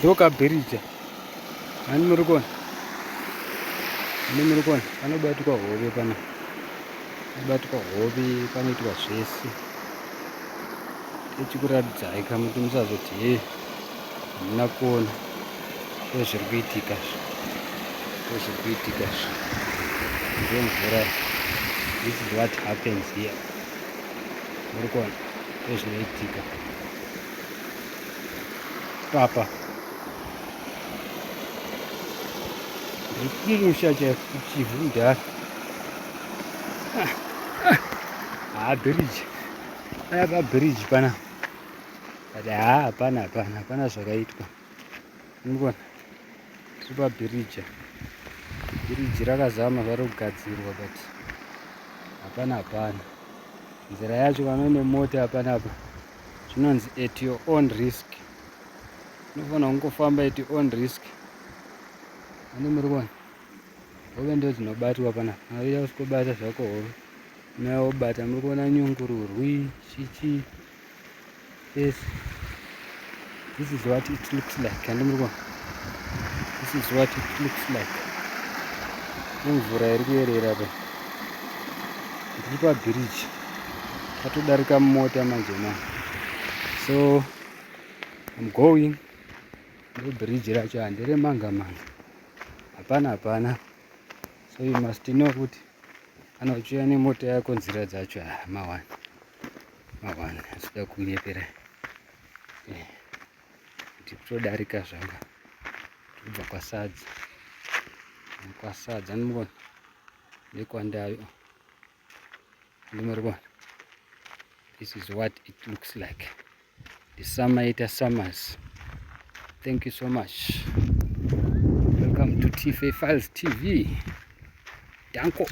ndokabhirija hani muri kuona panobatwa hove panobatwa hove panoitwa zvese tichikuradzidzai kamuti musazoti he hamuna kuona ndozviri kuitika ndemvura. This is what happens here. Muri kuona ndozvinoitika papa ndiri kumusha chivhundara bhiriji aya pabhiriji pana but hapana zvakaitwa. Muri tiri pabhiriji rakazama vari kugadzirwa but hapana nzira yacho vanoine mota apanapa zvinonzi at your own risk. Unofanira kungofamba at your own risk. Ani muri kuona hove ndo dzinobatwa panapa. Maida usikobata zvako hove unayobata. Muri kuona nyungururwi chichi. Yes, this is what it looks like. Kandi muri kuona this is what it looks like. Mvura iri kuyerera pa. Ndiri pabhiriji patodarika mota manje so I'm going. Bhiriji racho handere manga hapana. So you must know kuti kana uchiuya nemota yako nzira dzacho mawani asvika kunyepera kuti kutodarika zvanga kubva kwasadza nimubona nekwandayo. Nimubona this is what it looks like. The summer summers. Thank you so much. Welcome to TFA Files TV. Danko.